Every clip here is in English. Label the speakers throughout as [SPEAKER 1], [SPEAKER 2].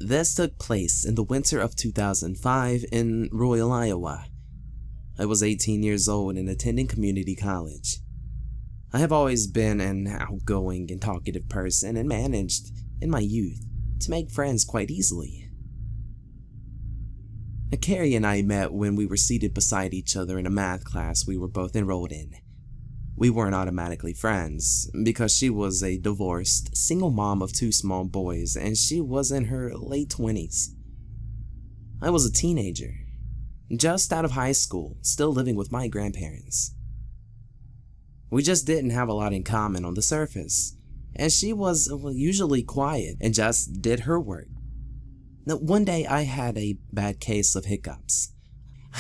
[SPEAKER 1] This took place in the winter of 2005 in Royal, Iowa. I was 18 years old and attending community college. I have always been an outgoing and talkative person and managed, in my youth, to make friends quite easily. Carrie and I met when we were seated beside each other in a math class we were both enrolled in. We weren't automatically friends, because she was a divorced, single mom of 2 small boys and she was in her late 20s. I was a teenager, just out of high school, still living with my grandparents. We just didn't have a lot in common on the surface, and she was usually quiet and just did her work. Now, one day I had a bad case of hiccups.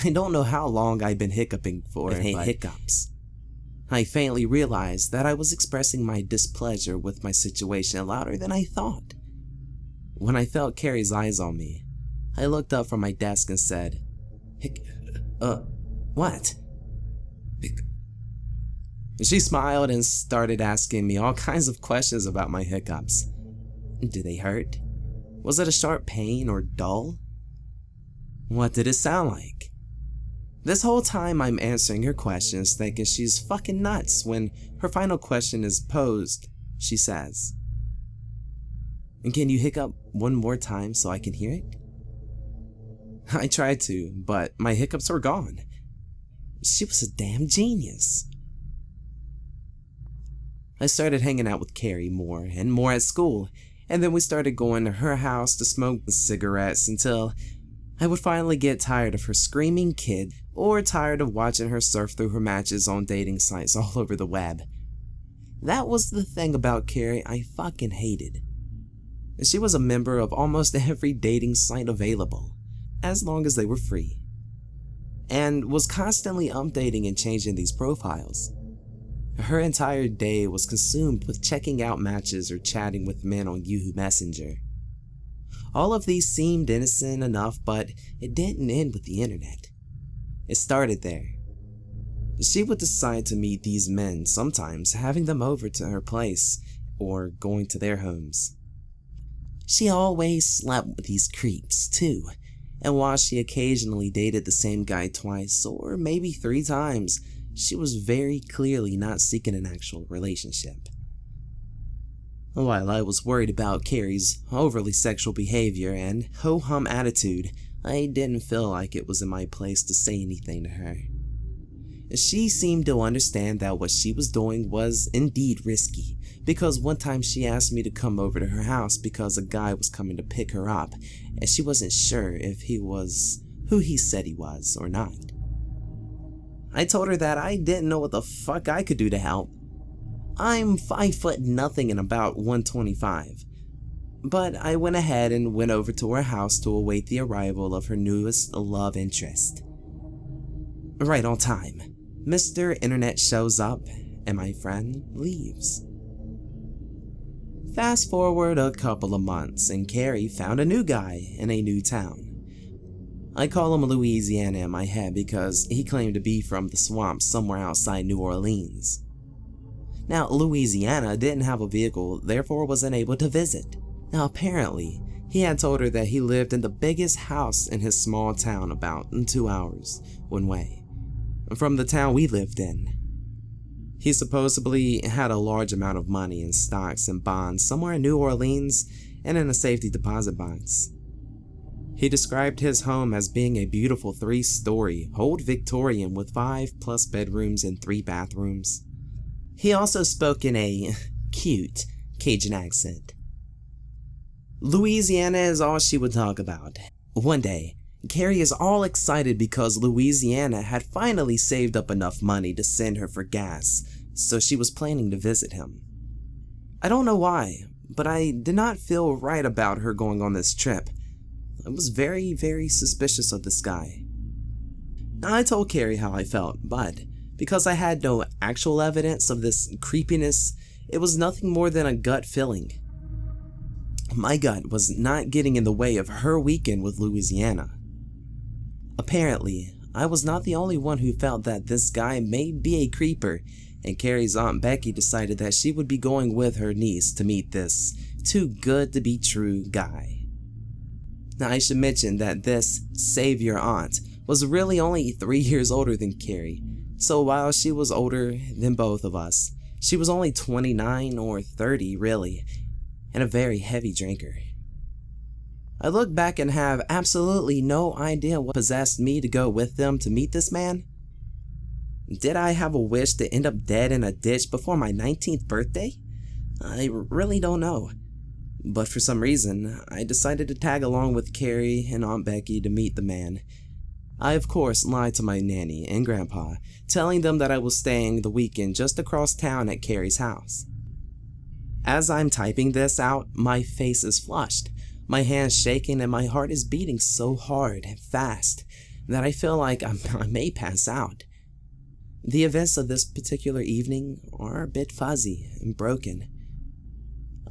[SPEAKER 1] I don't know how long I'd been hiccuping for, but hiccups. I faintly realized that I was expressing my displeasure with my situation louder than I thought. When I felt Carrie's eyes on me, I looked up from my desk and said, what? She smiled and started asking me all kinds of questions about my hiccups. Did they hurt? Was it a sharp pain or dull? What did it sound like? This whole time I'm answering her questions thinking she's fucking nuts. When her final question is posed, she says, "Can you hiccup one more time so I can hear it?" I tried to, but my hiccups were gone. She was a damn genius. I started hanging out with Carrie more and more at school, and then we started going to her house to smoke cigarettes until I would finally get tired of her screaming kid or tired of watching her surf through her matches on dating sites all over the web. That was the thing about Carrie I fucking hated. She was a member of almost every dating site available, as long as they were free, and was constantly updating and changing these profiles. Her entire day was consumed with checking out matches or chatting with men on Yahoo Messenger. All of these seemed innocent enough, but it didn't end with the internet. It started there. She would decide to meet these men, sometimes having them over to her place or going to their homes. She always slept with these creeps too, and while she occasionally dated the same guy twice or maybe 3 times, she was very clearly not seeking an actual relationship. While I was worried about Carrie's overly sexual behavior and ho-hum attitude, I didn't feel like it was in my place to say anything to her. She seemed to understand that what she was doing was indeed risky, because one time she asked me to come over to her house because a guy was coming to pick her up, and she wasn't sure if he was who he said he was or not. I told her that I didn't know what the fuck I could do to help. I'm 5'0" and about 125. But I went ahead and went over to her house to await the arrival of her newest love interest. Right on time, Mr. Internet shows up and my friend leaves. Fast forward a couple of months and Carrie found a new guy in a new town. I call him Louisiana in my head because he claimed to be from the swamps somewhere outside New Orleans. Now, Louisiana didn't have a vehicle, therefore wasn't able to visit. Now, apparently, he had told her that he lived in the biggest house in his small town about 2 hours one way from the town we lived in. He supposedly had a large amount of money in stocks and bonds somewhere in New Orleans and in a safety deposit box. He described his home as being a beautiful 3-story, old Victorian with 5+ bedrooms and 3 bathrooms. He also spoke in a cute Cajun accent. Louisiana is all she would talk about. One day, Carrie is all excited because Louisiana had finally saved up enough money to send her for gas, so she was planning to visit him. I don't know why, but I did not feel right about her going on this trip. I was very, very suspicious of this guy. I told Carrie how I felt, but because I had no actual evidence of this creepiness, it was nothing more than a gut feeling. My gut was not getting in the way of her weekend with Louisiana. Apparently, I was not the only one who felt that this guy may be a creeper, and Carrie's Aunt Becky decided that she would be going with her niece to meet this too good to be true guy. Now, I should mention that this savior aunt was really only 3 years older than Carrie, so while she was older than both of us, she was only 29 or 30 really, and a very heavy drinker. I look back and have absolutely no idea what possessed me to go with them to meet this man. Did I have a wish to end up dead in a ditch before my 19th birthday? I really don't know. But for some reason, I decided to tag along with Carrie and Aunt Becky to meet the man. I of course lied to my nanny and grandpa, telling them that I was staying the weekend just across town at Carrie's house. As I'm typing this out, my face is flushed, my hands shaking, and my heart is beating so hard and fast that I feel like I may pass out. The events of this particular evening are a bit fuzzy and broken.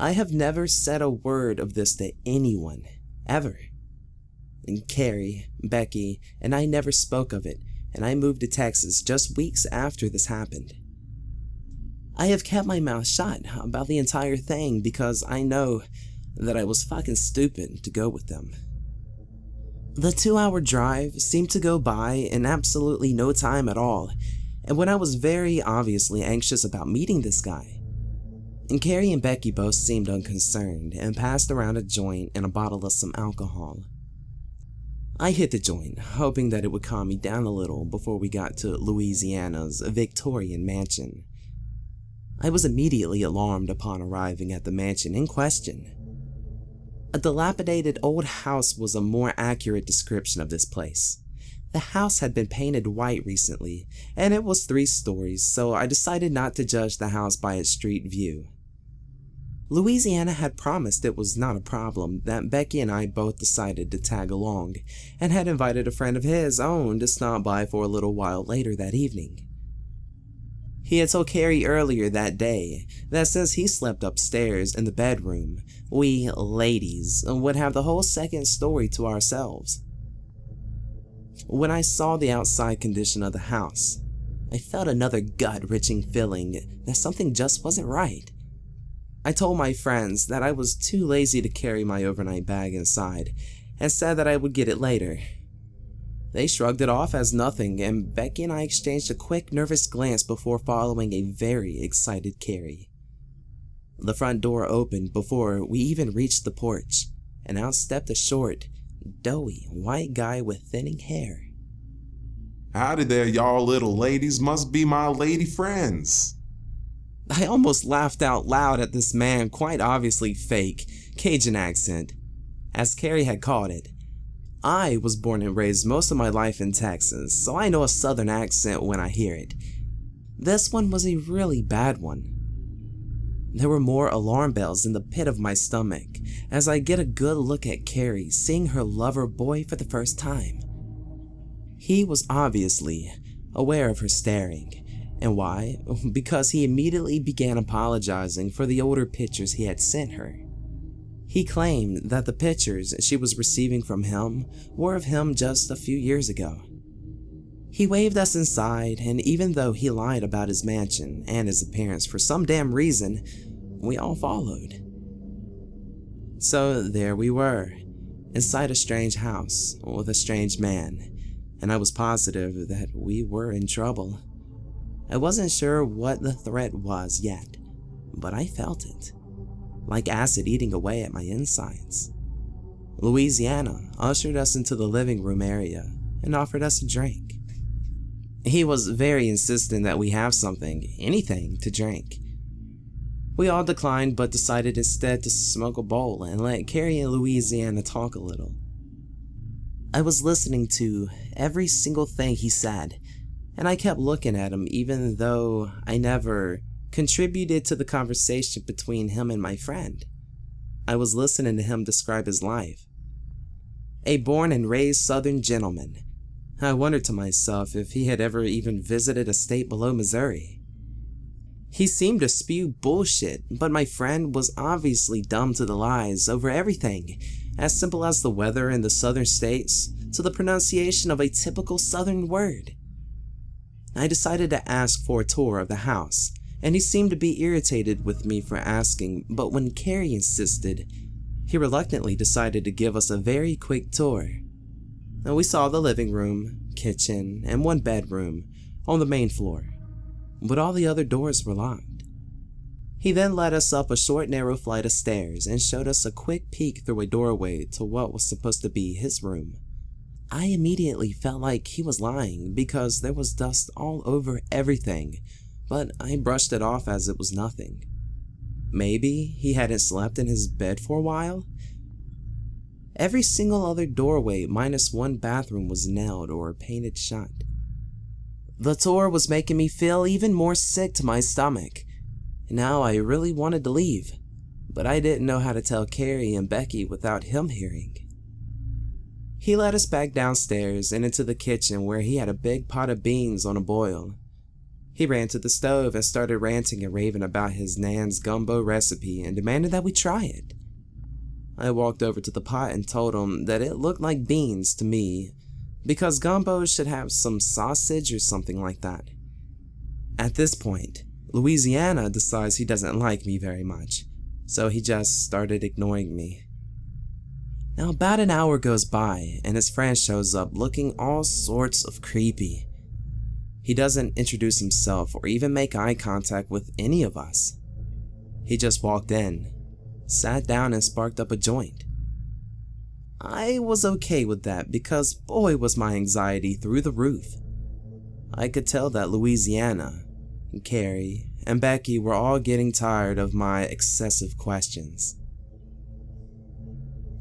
[SPEAKER 1] I have never said a word of this to anyone, ever. And Carrie, Becky, and I never spoke of it, and I moved to Texas just weeks after this happened. I have kept my mouth shut about the entire thing because I know that I was fucking stupid to go with them. The 2-hour drive seemed to go by in absolutely no time at all, and when I was very obviously anxious about meeting this guy. And Carrie and Becky both seemed unconcerned and passed around a joint and a bottle of some alcohol. I hit the joint, hoping that it would calm me down a little before we got to Louisiana's Victorian mansion. I was immediately alarmed upon arriving at the mansion in question. A dilapidated old house was a more accurate description of this place. The house had been painted white recently, and it was 3 stories, so I decided not to judge the house by its street view. Louisiana had promised it was not a problem that Becky and I both decided to tag along, and had invited a friend of his own to stop by for a little while later that evening. He had told Carrie earlier that day that since he slept upstairs in the bedroom, we ladies would have the whole second story to ourselves. When I saw the outside condition of the house, I felt another gut-wrenching feeling that something just wasn't right. I told my friends that I was too lazy to carry my overnight bag inside and said that I would get it later. They shrugged it off as nothing, and Becky and I exchanged a quick, nervous glance before following a very excited Carrie. The front door opened before we even reached the porch, and out stepped a short, doughy white guy with thinning hair.
[SPEAKER 2] Howdy there, y'all little ladies. Must be my lady friends.
[SPEAKER 1] I almost laughed out loud at this man, quite obviously fake, Cajun accent, as Carrie had called it. I was born and raised most of my life in Texas, so I know a southern accent when I hear it. This one was a really bad one. There were more alarm bells in the pit of my stomach as I get a good look at Carrie seeing her lover boy for the first time. He was obviously aware of her staring. And why? Because he immediately began apologizing for the older pictures he had sent her. He claimed that the pictures she was receiving from him were of him just a few years ago. He waved us inside, and even though he lied about his mansion and his appearance for some damn reason, we all followed. So there we were, inside a strange house with a strange man, and I was positive that we were in trouble. I wasn't sure what the threat was yet, but I felt it, like acid eating away at my insides. Louisiana ushered us into the living room area and offered us a drink. He was very insistent that we have something, anything, to drink. We all declined but decided instead to smoke a bowl and let Carrie and Louisiana talk a little. I was listening to every single thing he said, and I kept looking at him even though I never contributed to the conversation between him and my friend. I was listening to him describe his life. A born and raised Southern gentleman. I wondered to myself if he had ever even visited a state below Missouri. He seemed to spew bullshit, but my friend was obviously dumb to the lies over everything, as simple as the weather in the southern states to the pronunciation of a typical southern word. I decided to ask for a tour of the house, and he seemed to be irritated with me for asking, but when Carrie insisted, He reluctantly decided to give us a very quick tour. And we saw the living room, kitchen, and one bedroom on the main floor, but all the other doors were locked. He then led us up a short narrow flight of stairs and showed us a quick peek through a doorway to what was supposed to be his room. I immediately felt like he was lying because there was dust all over everything, but I brushed it off as it was nothing. Maybe he hadn't slept in his bed for a while? Every single other doorway minus one bathroom was nailed or painted shut. The tour was making me feel even more sick to my stomach. Now I really wanted to leave, but I didn't know how to tell Carrie and Becky without him hearing. He led us back downstairs and into the kitchen where he had a big pot of beans on a boil. He ran to the stove and started ranting and raving about his nan's gumbo recipe and demanded that we try it. I walked over to the pot and told him that it looked like beans to me because gumbo should have some sausage or something like that. At this point, Louisiana decides he doesn't like me very much, so he just started ignoring me. Now about an hour goes by and his friend shows up looking all sorts of creepy. He doesn't introduce himself or even make eye contact with any of us. He just walked in, sat down and sparked up a joint. I was okay with that because boy was my anxiety through the roof. I could tell that Louisiana, Carrie, and Becky were all getting tired of my excessive questions.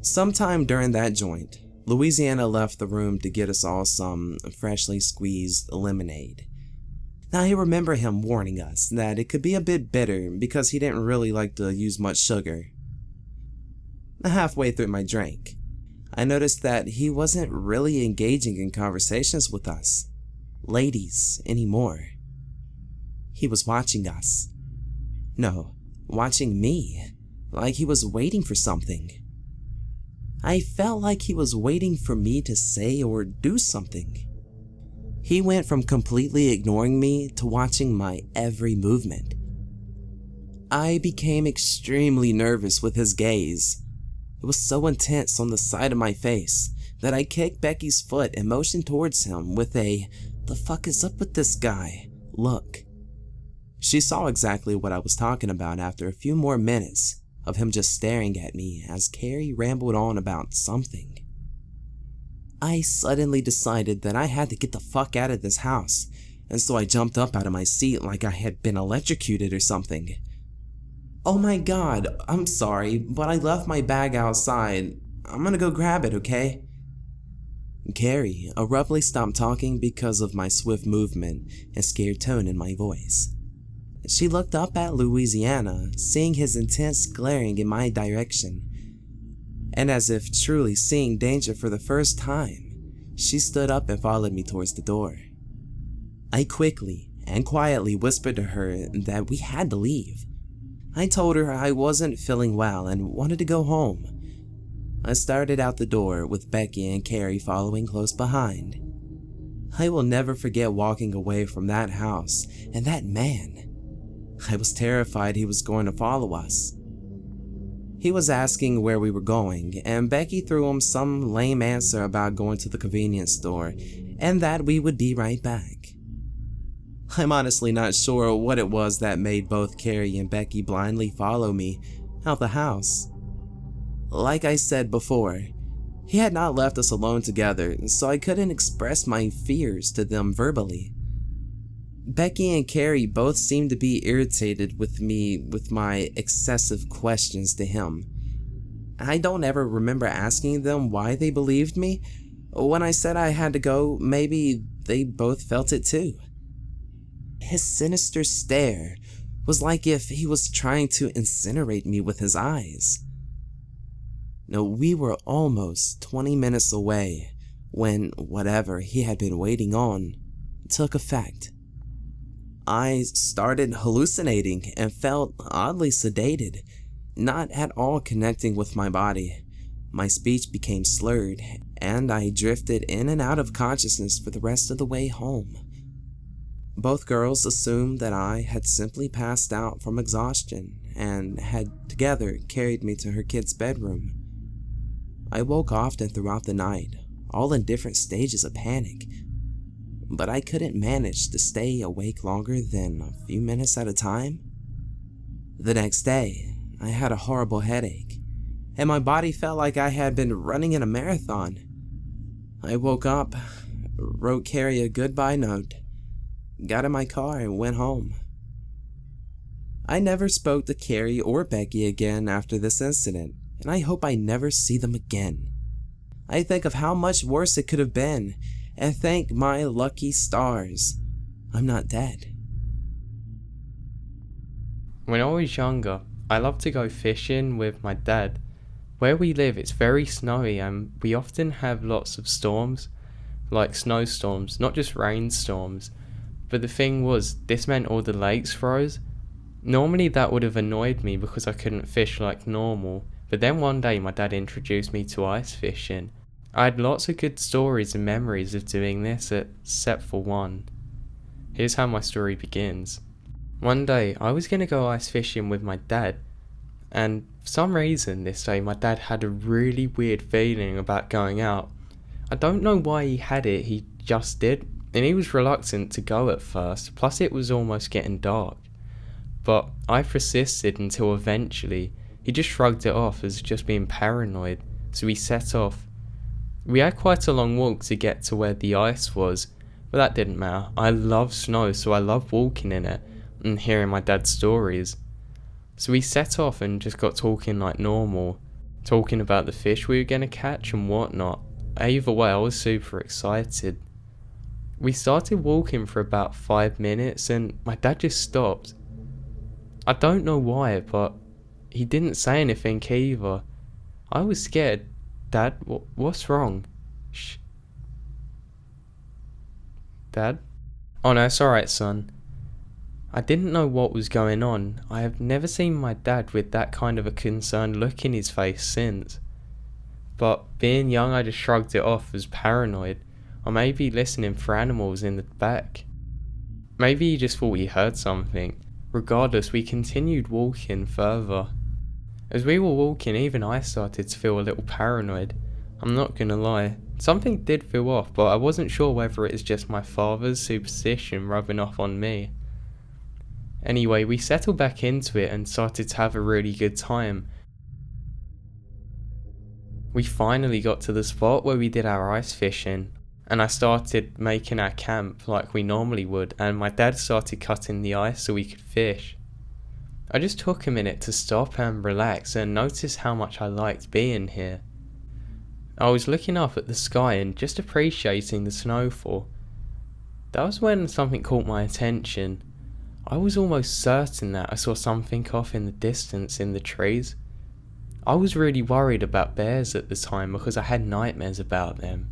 [SPEAKER 1] Sometime during that joint, Louisiana left the room to get us all some freshly squeezed lemonade. Now I remember him warning us that it could be a bit bitter because he didn't really like to use much sugar. Halfway through my drink, I noticed that he wasn't really engaging in conversations with us, ladies, anymore. He was watching us. No, watching me, like he was waiting for something. I felt like he was waiting for me to say or do something. He went from completely ignoring me to watching my every movement. I became extremely nervous with his gaze. It was so intense on the side of my face that I kicked Becky's foot and motioned towards him with a "the fuck is up with this guy" look. She saw exactly what I was talking about after a few more minutes of him just staring at me as Carrie rambled on about something. I suddenly decided that I had to get the fuck out of this house, and so I jumped up out of my seat like I had been electrocuted or something. "Oh my god, I'm sorry, but I left my bag outside. I'm gonna go grab it, okay?" Carrie abruptly stopped talking because of my swift movement and scared tone in my voice. She looked up at Louisiana, seeing his intense glaring in my direction, and as if truly seeing danger for the first time, she stood up and followed me towards the door. I quickly and quietly whispered to her that we had to leave. I told her I wasn't feeling well and wanted to go home. I started out the door with Becky and Carrie following close behind. I will never forget walking away from that house and that man. I was terrified he was going to follow us. He was asking where we were going, and Becky threw him some lame answer about going to the convenience store and that we would be right back. I'm honestly not sure what it was that made both Carrie and Becky blindly follow me out the house. Like I said before, he had not left us alone together, so I couldn't express my fears to them verbally. Becky and Carrie both seemed to be irritated with me with my excessive questions to him. I don't ever remember asking them why they believed me. When I said I had to go, maybe they both felt it too. His sinister stare was like if he was trying to incinerate me with his eyes. No, we were almost 20 minutes away when whatever he had been waiting on took effect. I started hallucinating and felt oddly sedated, not at all connecting with my body. My speech became slurred, and I drifted in and out of consciousness for the rest of the way home. Both girls assumed that I had simply passed out from exhaustion and had together carried me to her kid's bedroom. I woke often throughout the night, all in different stages of panic, but I couldn't manage to stay awake longer than a few minutes at a time. The next day, I had a horrible headache, and my body felt like I had been running in a marathon. I woke up, wrote Carrie a goodbye note, got in my car and went home. I never spoke to Carrie or Becky again after this incident, and I hope I never see them again. I think of how much worse it could have been, and thank my lucky stars I'm not dead.
[SPEAKER 3] When I was younger, I loved to go fishing with my dad. Where we live, it's very snowy and we often have lots of storms, like snowstorms, not just rainstorms. But the thing was, this meant all the lakes froze. Normally that would have annoyed me because I couldn't fish like normal, but then one day my dad introduced me to ice fishing. I had lots of good stories and memories of doing this, except for one. Here's how my story begins. One day I was going to go ice fishing with my dad, and for some reason this day my dad had a really weird feeling about going out. I don't know why he had it, he just did, and he was reluctant to go at first, plus it was almost getting dark. But I persisted until eventually he just shrugged it off as just being paranoid, so we set off. We had quite a long walk to get to where the ice was, but that didn't matter. I love snow, so I love walking in it and hearing my dad's stories. So we set off and just got talking like normal, talking about the fish we were going to catch and whatnot. Either way, I was super excited. We started walking for about 5 minutes and my dad just stopped. I don't know why, but he didn't say anything either. I was scared. Dad, what's wrong? Shh. Dad? Oh no, it's alright, son. I didn't know what was going on. I have never seen my dad with that kind of a concerned look in his face since. But being young, I just shrugged it off as paranoid, or maybe listening for animals in the back. Maybe he just thought he heard something. Regardless, we continued walking further. As we were walking, even I started to feel a little paranoid. I'm not gonna lie. Something did feel off, but I wasn't sure whether it is just my father's superstition rubbing off on me. Anyway, we settled back into it and started to have a really good time. We finally got to the spot where we did our ice fishing, and I started making our camp like we normally would, and my dad started cutting the ice so we could fish. I just took a minute to stop and relax and notice how much I liked being here. I was looking up at the sky and just appreciating the snowfall. That was when something caught my attention. I was almost certain that I saw something off in the distance in the trees. I was really worried about bears at the time because I had nightmares about them.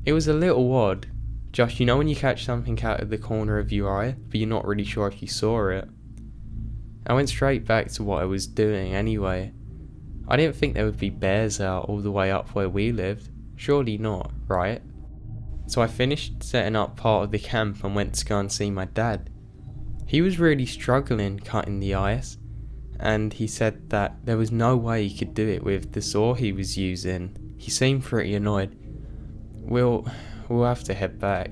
[SPEAKER 3] It was a little odd, just you know when you catch something out of the corner of your eye, but you're not really sure if you saw it. I went straight back to what I was doing anyway. I didn't think there would be bears out all the way up where we lived. Surely not, right? So I finished setting up part of the camp and went to go and see my dad. He was really struggling cutting the ice, and he said that there was no way he could do it with the saw he was using. He seemed pretty annoyed. We'll have to head back.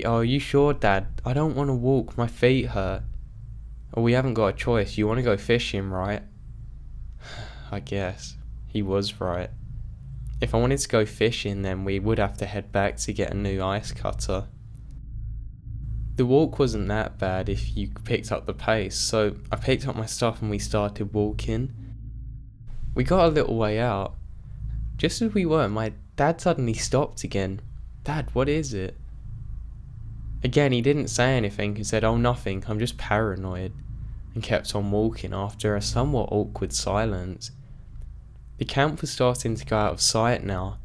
[SPEAKER 3] Are you sure, Dad? I don't want to walk, my feet hurt. Oh, we haven't got a choice, you want to go fishing, right? I guess. He was right. If I wanted to go fishing, then we would have to head back to get a new ice cutter. The walk wasn't that bad if you picked up the pace, so I picked up my stuff and we started walking. We got a little way out. Just as we were, my dad suddenly stopped again. Dad, what is it? Again, he didn't say anything. He said, "Oh, nothing, I'm just paranoid," and kept on walking after a somewhat awkward silence. The camp was starting to go out of sight now,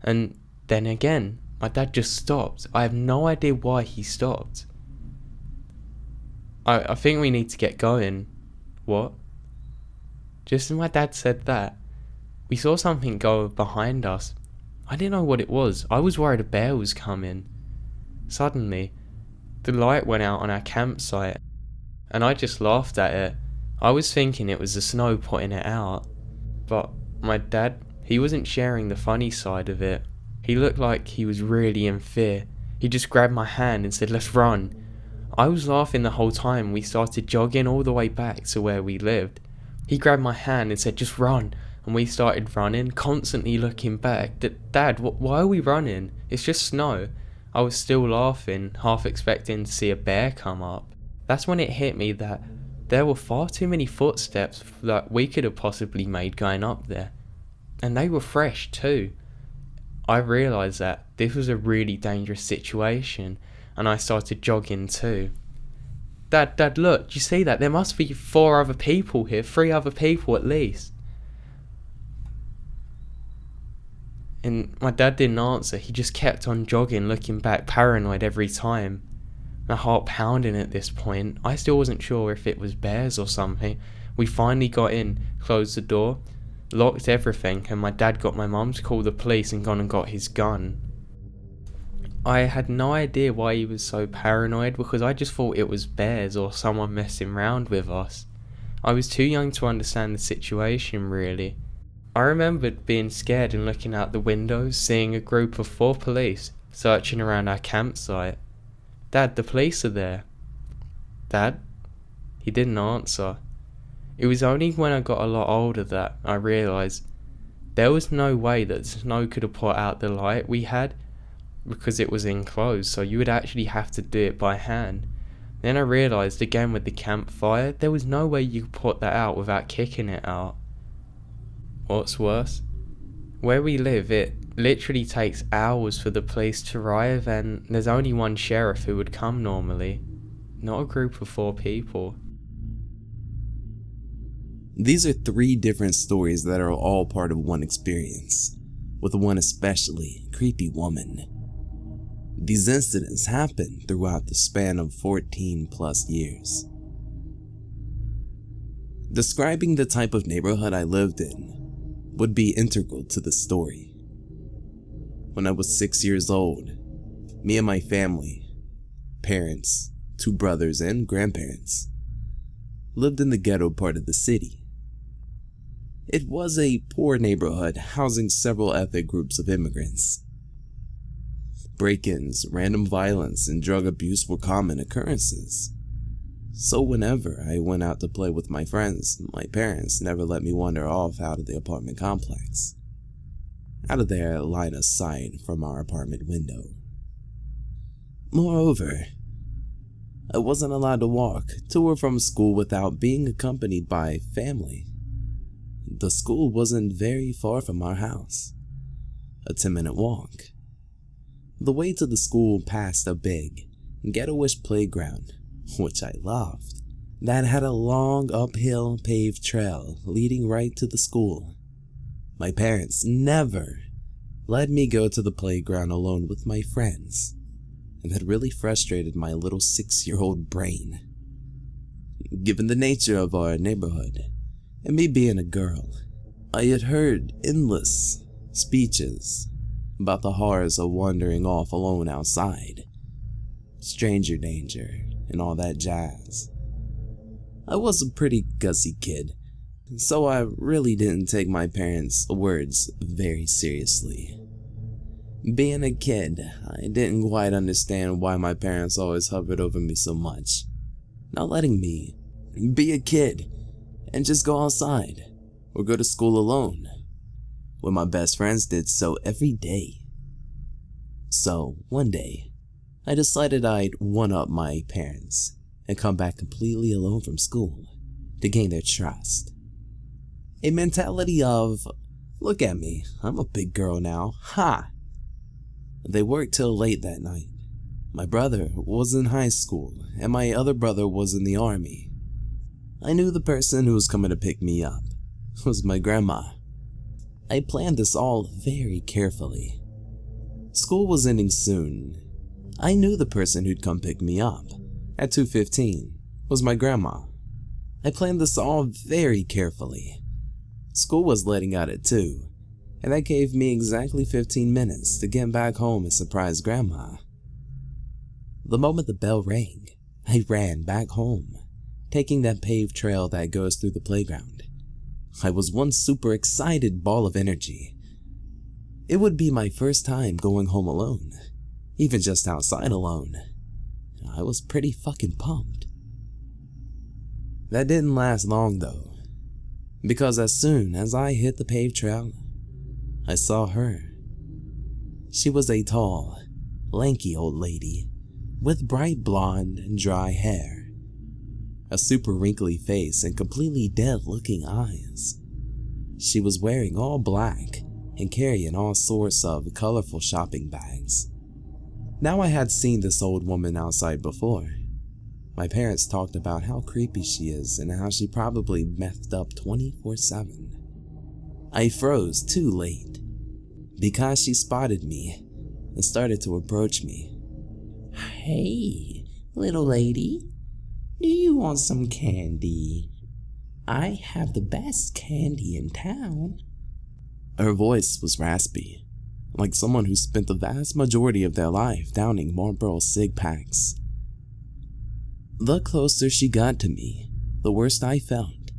[SPEAKER 3] and then again, my dad just stopped. I have no idea why he stopped. I think we need to get going. What? Just as my dad said that, we saw something go behind us. I didn't know what it was. I was worried a bear was coming. Suddenly, the light went out on our campsite, and I just laughed at it. I was thinking it was the snow putting it out, but my dad, He wasn't sharing the funny side of it. He looked like he was really in fear. He just grabbed my hand and said, "Let's run." I was laughing the whole time. We started jogging all the way back to where we lived. He grabbed my hand and said, "Just run." And we started running, constantly looking back. "Dad, why are we running? It's just snow." I was still laughing, half expecting to see a bear come up. That's when it hit me that there were far too many footsteps that we could have possibly made going up there. And they were fresh too. I realised that this was a really dangerous situation, and I started jogging too. Dad, look, do you see that? There must be 4 other people here, 3 other people at least." And my dad didn't answer. He just kept on jogging, looking back, paranoid every time. My heart pounding at this point. I still wasn't sure if it was bears or something. We finally got in, closed the door, locked everything, and my dad got my mum to call the police and gone and got his gun. I had no idea why he was so paranoid, because I just thought it was bears or someone messing around with us. I was too young to understand the situation really. I remembered being scared and looking out the windows, seeing a group of 4 police searching around our campsite. "Dad, the police are there." "Dad?" He didn't answer. It was only when I got a lot older that I realised there was no way that the snow could have put out the light we had, because it was enclosed, so you would actually have to do it by hand. Then I realised again with the campfire, there was no way you could put that out without kicking it out. What's worse, where we live, it literally takes hours for the police to arrive, and there's only one sheriff who would come normally, not a group of 4 people.
[SPEAKER 1] These are 3 different stories that are all part of one experience, with one especially creepy woman. These incidents happened throughout the span of 14 plus years. Describing the type of neighborhood I lived in would be integral to the story. When I was 6 years old, me and my family, parents, 2 brothers, and grandparents lived in the ghetto part of the city. It was a poor neighborhood housing several ethnic groups of immigrants. Break-ins, random violence, and drug abuse were common occurrences. So whenever I went out to play with my friends, my parents never let me wander off out of the apartment complex, out of their line of sight from our apartment window. Moreover, I wasn't allowed to walk to or from school without being accompanied by family. The school wasn't very far from our house, a 10-minute walk. The way to the school passed a big, ghetto-ish playground, which I loved, that had a long uphill paved trail leading right to the school. My parents never let me go to the playground alone with my friends, and that really frustrated my little 6-year-old brain. Given the nature of our neighborhood, and me being a girl, I had heard endless speeches about the horrors of wandering off alone outside, stranger danger, and all that jazz. I was a pretty gutsy kid, so I really didn't take my parents' words very seriously. Being a kid, I didn't quite understand why my parents always hovered over me so much, not letting me be a kid and just go outside or go to school alone, when my best friends did so every day. So one day, I decided I'd one-up my parents and come back completely alone from school to gain their trust. A mentality of, look at me, I'm a big girl now, ha! They worked till late that night. My brother was in high school, and my other brother was in the army. I knew the person who was coming to pick me up was my grandma. I planned this all very carefully. School was ending soon. I knew the person who'd come pick me up at 2:15 was my grandma. I planned this all very carefully. School was letting out at 2, and that gave me exactly 15 minutes to get back home and surprise grandma. The moment the bell rang, I ran back home, taking that paved trail that goes through the playground. I was one super excited ball of energy, It would be my first time going home alone, even just outside alone. I was pretty fucking pumped. That didn't last long though, because as soon as I hit the paved trail, I saw her. She was a tall, lanky old lady with bright blonde and dry hair, a super wrinkly face and completely dead-looking eyes. She was wearing all black and carrying all sorts of colorful shopping bags. Now I had seen this old woman outside before. My parents talked about how creepy she is and how she probably methed up 24/7. I froze too late because she spotted me and started to approach me. "Hey, little lady, do you want some candy? I have the best candy in town." Her voice was raspy, like someone who spent the vast majority of their life downing Marlboro cig packs. The closer she got to me, the worse I felt.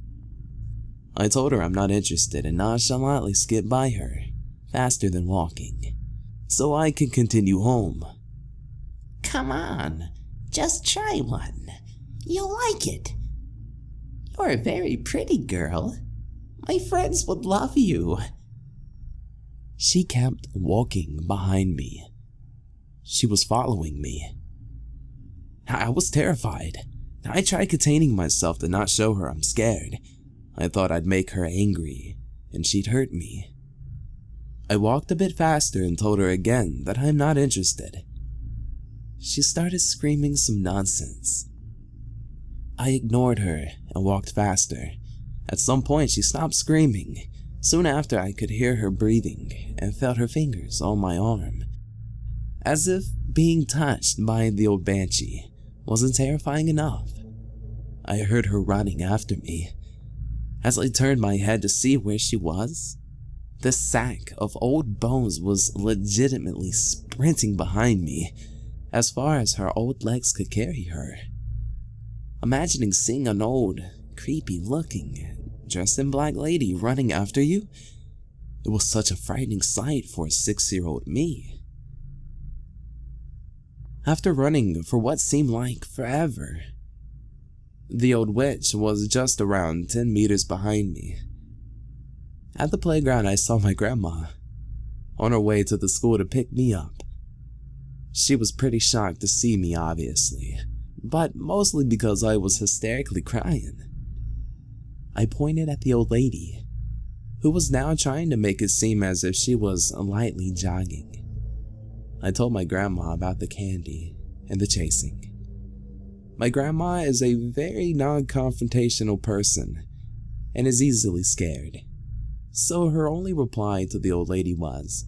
[SPEAKER 1] I told her I'm not interested and nonchalantly skipped by her, faster than walking, so I could continue home. "Come on, just try one. You'll like it. You're a very pretty girl. My friends would love you." She kept walking behind me. She was following me. I was terrified. I tried containing myself to not show her I'm scared. I thought I'd make her angry, and she'd hurt me. I walked a bit faster and told her again that I'm not interested. She started screaming some nonsense. I ignored her and walked faster. At some point she stopped screaming. Soon after I could hear her breathing and felt her fingers on my arm. As if being touched by the old banshee wasn't terrifying enough, I heard her running after me. As I turned my head to see where she was, the sack of old bones was legitimately sprinting behind me, as far as her old legs could carry her. Imagining seeing an old, creepy-looking, dressed in black lady running after you, it was such a frightening sight for a 6-year-old me. After running for what seemed like forever, the old witch was just around 10 meters behind me. At the playground, I saw my grandma on her way to the school to pick me up. She was pretty shocked to see me, obviously, but mostly because I was hysterically crying. I pointed at the old lady, who was now trying to make it seem as if she was lightly jogging. I told my grandma about the candy and the chasing. My grandma is a very non-confrontational person and is easily scared, so her only reply to the old lady was,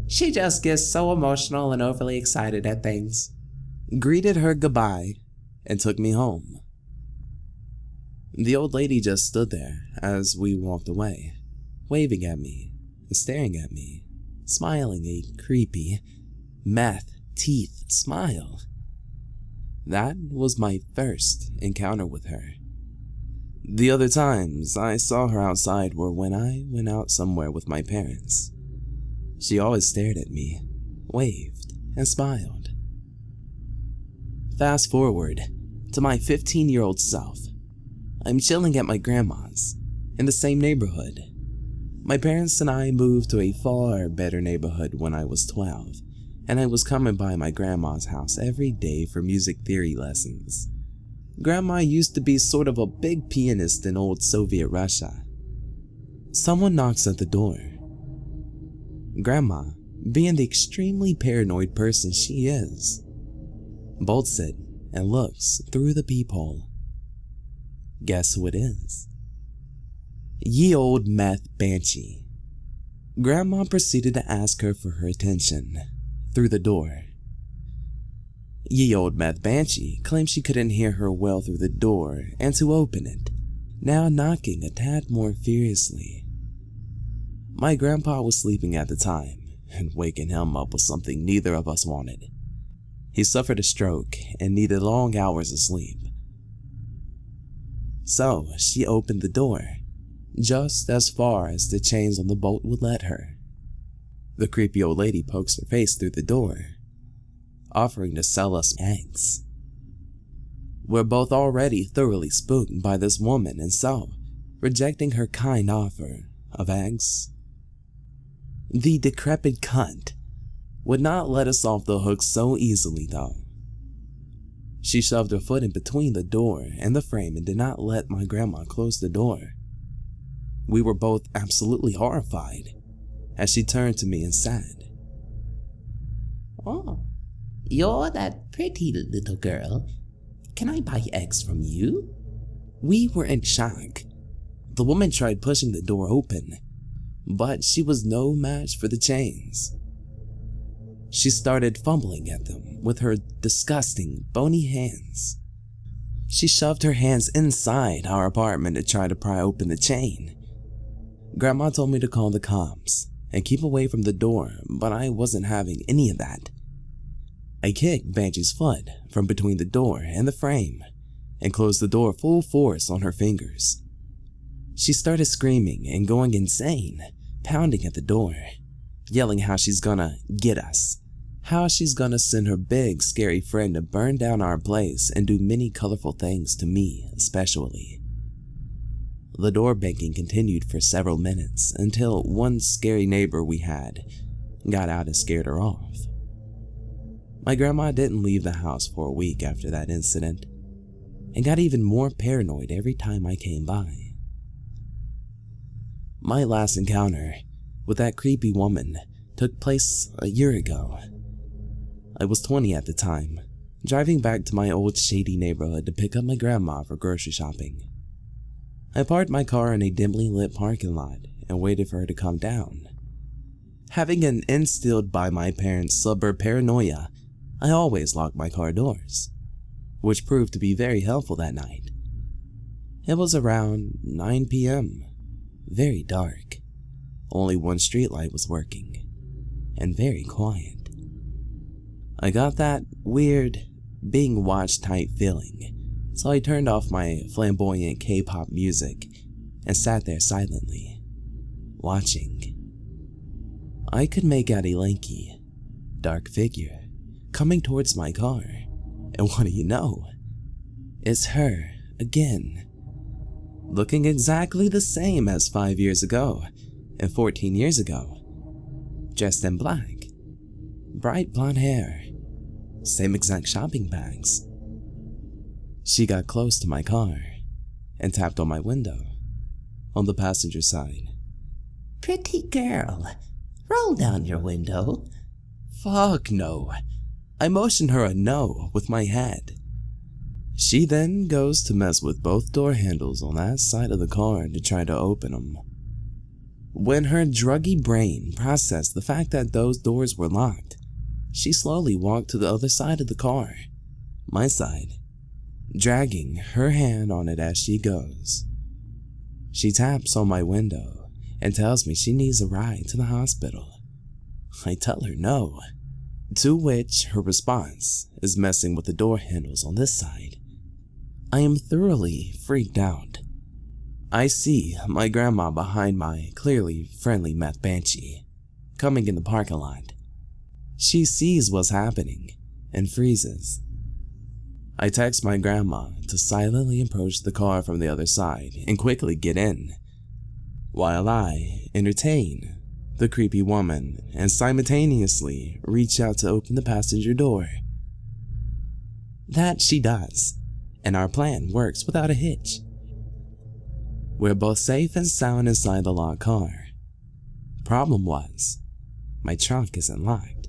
[SPEAKER 1] "She just gets so emotional and overly excited at things," greeted her goodbye, and took me home. The old lady just stood there as we walked away, waving at me and staring at me, smiling a creepy, meth teeth smile. That was my first encounter with her. The other times I saw her outside were when I went out somewhere with my parents. She always stared at me, waved, and smiled. Fast forward to my 15-year-old self. I'm chilling at my grandma's in the same neighborhood. My parents and I moved to a far better neighborhood when I was 12, and I was coming by my grandma's house every day for music theory lessons. Grandma used to be sort of a big pianist in old Soviet Russia. Someone knocks at the door. Grandma, being the extremely paranoid person she is, bolts it and looks through the peephole. Guess who it is? Ye old meth banshee. Grandma proceeded to ask her for her attention through the door. Ye old meth banshee claimed she couldn't hear her well through the door and to open it, now knocking a tad more furiously. My grandpa was sleeping at the time, and waking him up was something neither of us wanted. He suffered a stroke and needed long hours of sleep. So she opened the door, just as far as the chains on the bolt would let her. The creepy old lady pokes her face through the door, offering to sell us eggs. We're both already thoroughly spooked by this woman, and so, rejecting her kind offer of eggs, the decrepit cunt would not let us off the hook so easily though. She shoved her foot in between the door and the frame and did not let my grandma close the door. We were both absolutely horrified as she turned to me and said, "Oh, you're that pretty little girl. Can I buy eggs from you?" We were in shock. The woman tried pushing the door open, but she was no match for the chains. She started fumbling at them with her disgusting, bony hands. She shoved her hands inside our apartment to try to pry open the chain. Grandma told me to call the cops and keep away from the door, but I wasn't having any of that. I kicked Banshee's foot from between the door and the frame and closed the door full force on her fingers. She started screaming and going insane, pounding at the door, yelling how she's gonna get us, how she's gonna send her big scary friend to burn down our place and do many colorful things to me especially. The door banging continued for several minutes until one scary neighbor we had got out and scared her off. My grandma didn't leave the house for a week after that incident and got even more paranoid every time I came by. My last encounter with that creepy woman took place a year ago. I was 20 at the time, driving back to my old shady neighborhood to pick up my grandma for grocery shopping. I parked my car in a dimly lit parking lot and waited for her to come down. Having an instilled by my parents' suburb paranoia, I always locked my car doors, which proved to be very helpful that night. It was around 9 p.m., very dark. Only one streetlight was working, and very quiet. I got that weird, being watched type feeling, so I turned off my flamboyant K-pop music and sat there silently, watching. I could make out a lanky, dark figure coming towards my car, and what do you know? It's her again, looking exactly the same as 5 years ago and 14 years ago, dressed in black, bright blonde hair, same exact shopping bags. She got close to my car and tapped on my window on the passenger side.
[SPEAKER 4] "Pretty girl, roll down your window."
[SPEAKER 1] Fuck no. I motioned her a no with my head. She then goes to mess with both door handles on that side of the car to try to open them. When her druggy brain processed the fact that those doors were locked, she slowly walked to the other side of the car, my side, dragging her hand on it as she goes. She taps on my window and tells me she needs a ride to the hospital. I tell her no, to which her response is messing with the door handles on this side. I am thoroughly freaked out. I see my grandma behind my clearly friendly meth banshee, coming in the parking lot. She sees what's happening and freezes. I text my grandma to silently approach the car from the other side and quickly get in, while I entertain the creepy woman and simultaneously reach out to open the passenger door. That she does, and our plan works without a hitch. We're both safe and sound inside the locked car. Problem was, my trunk isn't locked.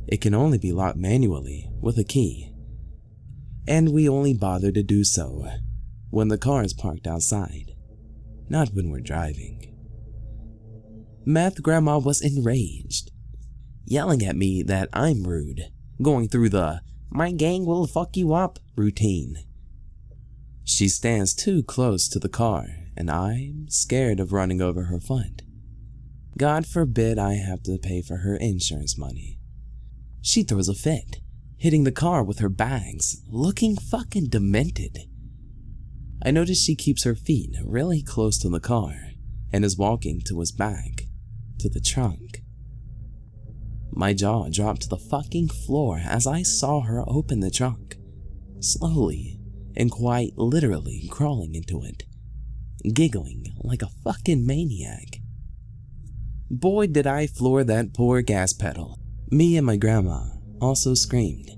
[SPEAKER 1] It can only be locked manually with a key, and we only bother to do so when the car is parked outside, not when we're driving. Meth Grandma was enraged, yelling at me that I'm rude, going through the "my gang will fuck you up" routine. She stands too close to the car, and I'm scared of running over her foot. God forbid I have to pay for her insurance money. She throws a fit, hitting the car with her bags, looking fucking demented. I notice she keeps her feet really close to the car and is walking to his back, to the trunk. My jaw dropped to the fucking floor as I saw her open the trunk, slowly and quite literally crawling into it, giggling like a fucking maniac. Boy, did I floor that poor gas pedal. Me and my grandma also screamed.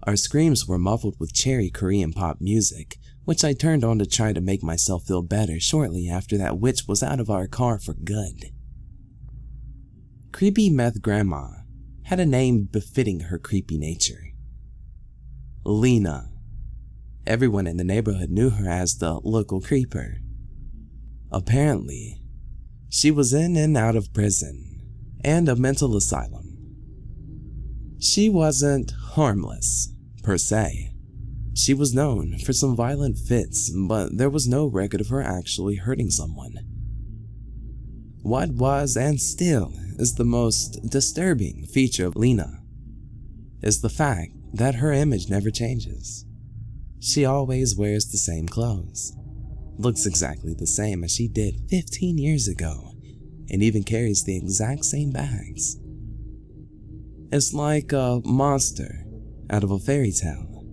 [SPEAKER 1] Our screams were muffled with cherry Korean pop music, which I turned on to try to make myself feel better shortly after that witch was out of our car for good. Creepy meth grandma had a name befitting her creepy nature. Lena. Everyone in the neighborhood knew her as the local creeper. Apparently, she was in and out of prison and a mental asylum. She wasn't harmless, per se. She was known for some violent fits, but there was no record of her actually hurting someone. What was and still is the most disturbing feature of Lena is the fact that her image never changes. She always wears the same clothes, looks exactly the same as she did 15 years ago, and even carries the exact same bags. It's like a monster out of a fairy tale.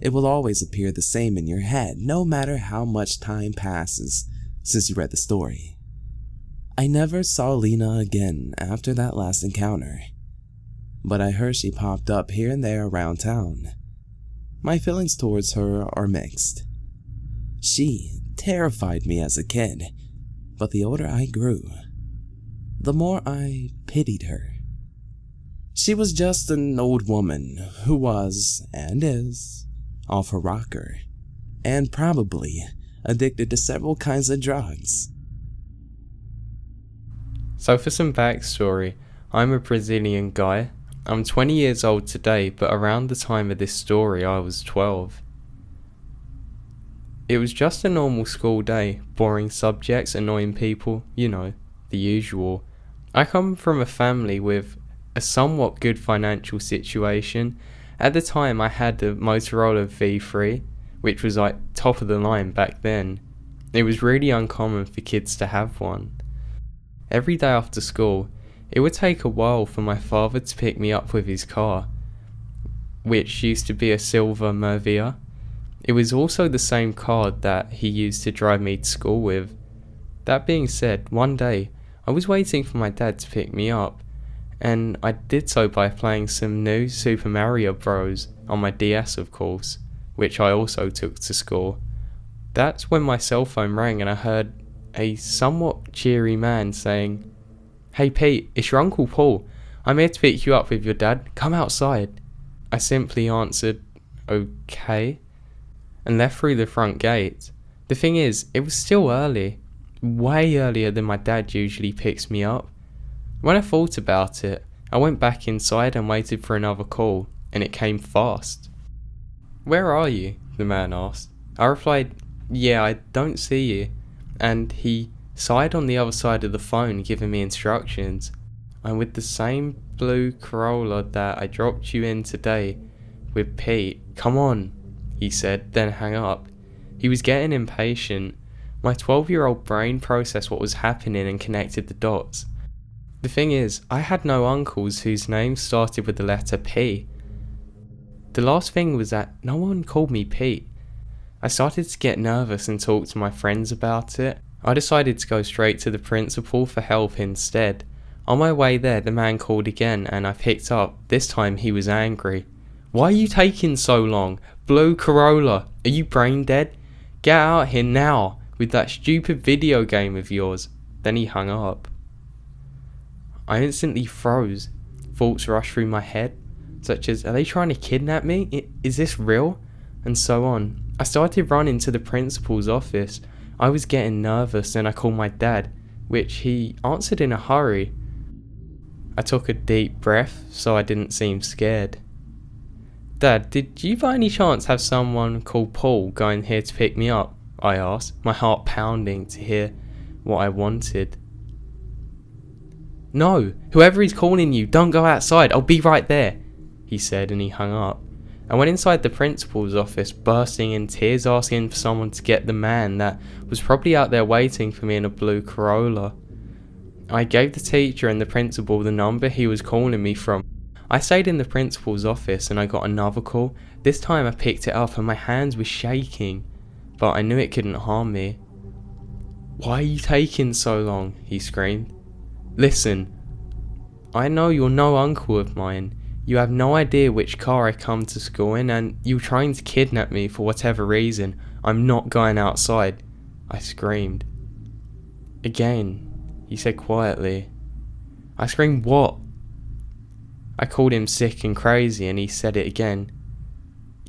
[SPEAKER 1] It will always appear the same in your head, no matter how much time passes since you read the story. I never saw Lena again after that last encounter, but I heard she popped up here and there around town. My feelings towards her are mixed. She terrified me as a kid, but the older I grew, the more I pitied her. She was just an old woman who was, and is, off her rocker, and probably addicted to several kinds of drugs.
[SPEAKER 3] So for some backstory, I'm a Brazilian guy. I'm 20 years old today, but around the time of this story I was 12. It was just a normal school day, boring subjects, annoying people, you know, the usual. I come from a family with a somewhat good financial situation. At the time I had a Motorola V3, which was like top of the line back then. It was really uncommon for kids to have one. Every day after school, it would take a while for my father to pick me up with his car, which used to be a silver Mervia. It was also the same car that he used to drive me to school with. That being said, one day, I was waiting for my dad to pick me up, and I did so by playing some new Super Mario Bros. On my DS, of course, which I also took to school. That's when my cell phone rang and I heard a somewhat cheery man saying, "Hey Pete, it's your Uncle Paul. I'm here to pick you up with your dad. Come outside." I simply answered, "Okay," and left through the front gate. The thing is, it was still early, way earlier than my dad usually picks me up. When I thought about it, I went back inside and waited for another call, and it came fast. "Where are you?" the man asked. I replied, "Yeah, I don't see you," and he sighed on the other side of the phone, giving me instructions. "I'm with the same blue Corolla that I dropped you in today with Pete. Come on," he said, then hung up. He was getting impatient. My 12-year-old brain processed what was happening and connected the dots. The thing is, I had no uncles whose names started with the letter P. The last thing was that no one called me Pete. I started to get nervous and talk to my friends about it. I decided to go straight to the principal for help instead. On my way there, the man called again and I picked up. This time he was angry. "Why are you taking so long? Blue Corolla, are you brain dead? Get out here now with that stupid video game of yours." Then he hung up. I instantly froze. Thoughts rushed through my head, such as, are they trying to kidnap me? Is this real? And so on. I started running to the principal's office. I was getting nervous and I called my dad, which he answered in a hurry. I took a deep breath so I didn't seem scared. "Dad, did you by any chance have someone called Paul going here to pick me up?" I asked, my heart pounding to hear what I wanted. "No, whoever is calling you, don't go outside, I'll be right there," he said, and he hung up. I went inside the principal's office, bursting in tears, asking for someone to get the man that was probably out there waiting for me in a blue Corolla. I gave the teacher and the principal the number he was calling me from. I stayed in the principal's office and I got another call. This time I picked it up and my hands were shaking, but I knew it couldn't harm me. "Why are you taking so long?" he screamed. "Listen, I know you're no uncle of mine. You have no idea which car I come to school in, and you're trying to kidnap me for whatever reason. I'm not going outside," I screamed. Again, he said quietly. I screamed, "What?" I called him sick and crazy and he said it again.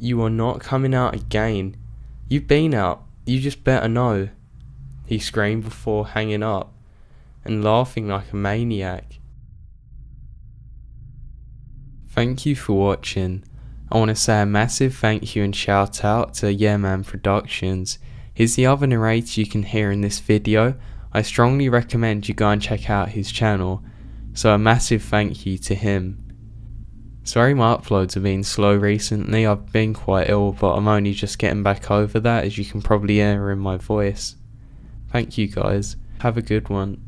[SPEAKER 3] "You are not coming out again. You've been out. You just better know," he screamed before hanging up and laughing like a maniac. Thank you for watching. I want to say a massive thank you and shout out to YeahManProductions. He's the other narrator you can hear in this video. I strongly recommend you go and check out his channel, so a massive thank you to him. Sorry my uploads have been slow recently. I've been quite ill, but I'm only just getting back over that, as you can probably hear in my voice. Thank you guys. Have a good one.